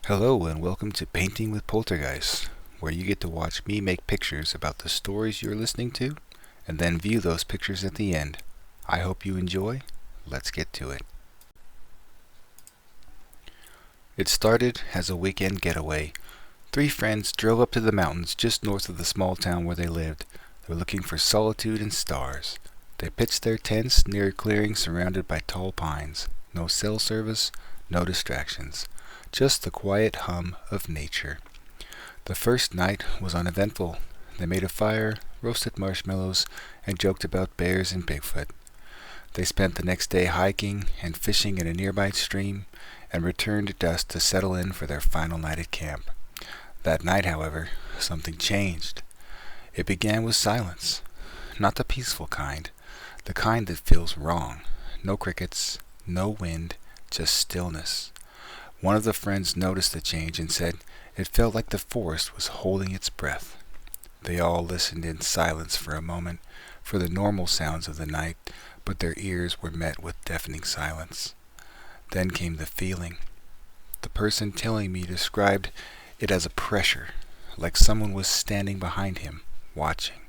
Hello and welcome to Painting with Poltergeist, where you get to watch me make pictures about the stories you're listening to, and then view those pictures at the end. I hope you enjoy. Let's get to it. It started as a weekend getaway. Three friends drove up to the mountains just north of the small town where they lived. They were looking for solitude and stars. They pitched their tents near a clearing surrounded by tall pines. No cell service, no distractions. Just the quiet hum of nature. The first night was uneventful. They made a fire, roasted marshmallows, and joked about bears and Bigfoot. They spent the next day hiking and fishing in a nearby stream, and returned at dusk to settle in for their final night at camp. That night, however, something changed. It began with silence. Not the peaceful kind, the kind that feels wrong. No crickets, no wind, just stillness. One of the friends noticed the change and said it felt like the forest was holding its breath. They all listened in silence for a moment for the normal sounds of the night, but their ears were met with deafening silence. Then came the feeling. The person telling me described it as a pressure, like someone was standing behind him, watching.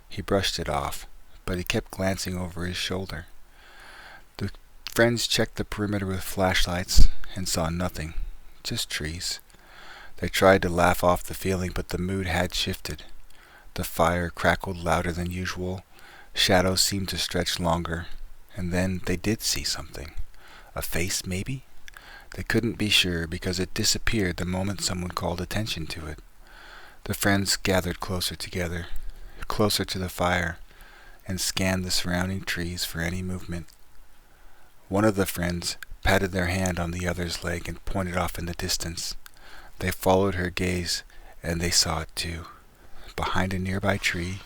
He brushed it off, but he kept glancing over his shoulder. The friends checked the perimeter with flashlights and saw nothing, just trees. They tried to laugh off the feeling, but the mood had shifted. The fire crackled louder than usual, shadows seemed to stretch longer, and then they did see something. A face, maybe? They couldn't be sure because it disappeared the moment someone called attention to it. The friends gathered closer together, closer to the fire, and scanned the surrounding trees for any movement. One of the friends patted their hand on the other's leg and pointed off in the distance. They followed her gaze, and they saw it too. Behind a nearby tree,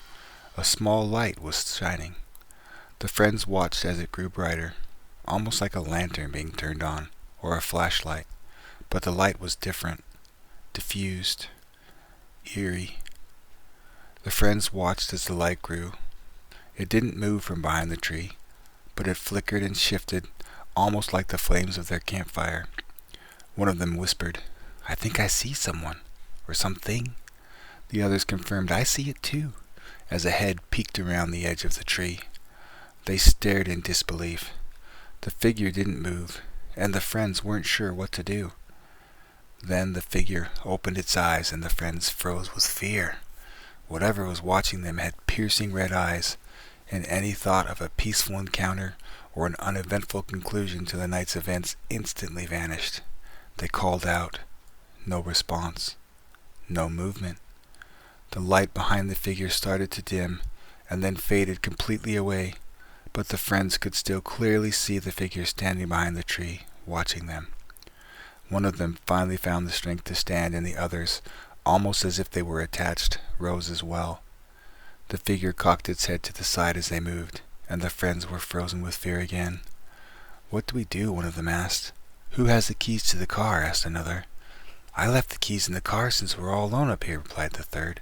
a small light was shining. The friends watched as it grew brighter, almost like a lantern being turned on, or a flashlight. But the light was different, diffused, eerie. The friends watched as the light grew. It didn't move from behind the tree, but it flickered and shifted, almost like the flames of their campfire. One of them whispered, "I think I see someone, or something." The others confirmed, "I see it too," as a head peeked around the edge of the tree. They stared in disbelief. The figure didn't move, and the friends weren't sure what to do. Then the figure opened its eyes, and the friends froze with fear. Whatever was watching them had piercing red eyes, and any thought of a peaceful encounter or an uneventful conclusion to the night's events instantly vanished. They called out. No response. No movement. The light behind the figure started to dim, and then faded completely away, but the friends could still clearly see the figure standing behind the tree, watching them. One of them finally found the strength to stand, and the others, almost as if they were attached, rose as well. The figure cocked its head to the side as they moved, and the friends were frozen with fear again. "What do we do?" one of them asked. "Who has the keys to the car?" asked another. "I left the keys in the car since we're all alone up here," replied the third.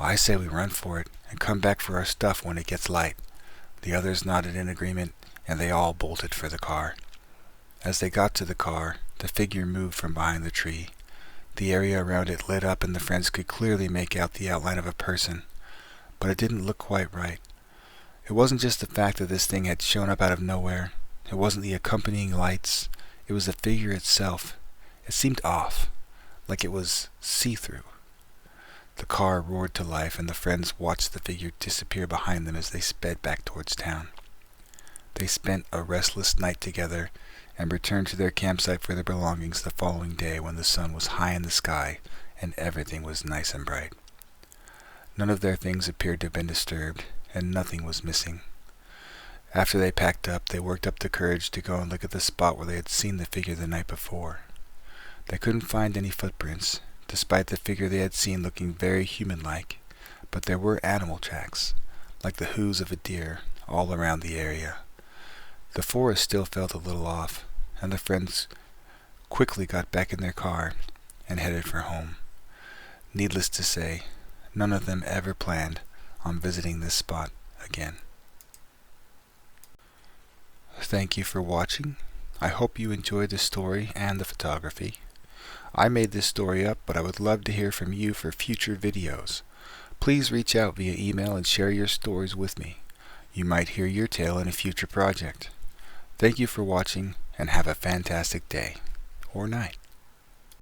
"I say we run for it and come back for our stuff when it gets light." The others nodded in agreement, and they all bolted for the car. As they got to the car, the figure moved from behind the tree. The area around it lit up, and the friends could clearly make out the outline of a person, but it didn't look quite right. It wasn't just the fact that this thing had shown up out of nowhere. It wasn't the accompanying lights. It was the figure itself. It seemed off, like it was see-through. The car roared to life, and the friends watched the figure disappear behind them as they sped back towards town. They spent a restless night together and returned to their campsite for their belongings the following day when the sun was high in the sky and everything was nice and bright. None of their things appeared to have been disturbed, and nothing was missing. After they packed up, they worked up the courage to go and look at the spot where they had seen the figure the night before. They couldn't find any footprints, despite the figure they had seen looking very human-like, but there were animal tracks, like the hooves of a deer, all around the area. The forest still felt a little off, and the friends quickly got back in their car and headed for home. Needless to say, none of them ever planned on visiting this spot again. Thank you for watching. I hope you enjoyed the story and the photography. I made this story up, but I would love to hear from you for future videos. Please reach out via email and share your stories with me. You might hear your tale in a future project. Thank you for watching, and have a fantastic day or night.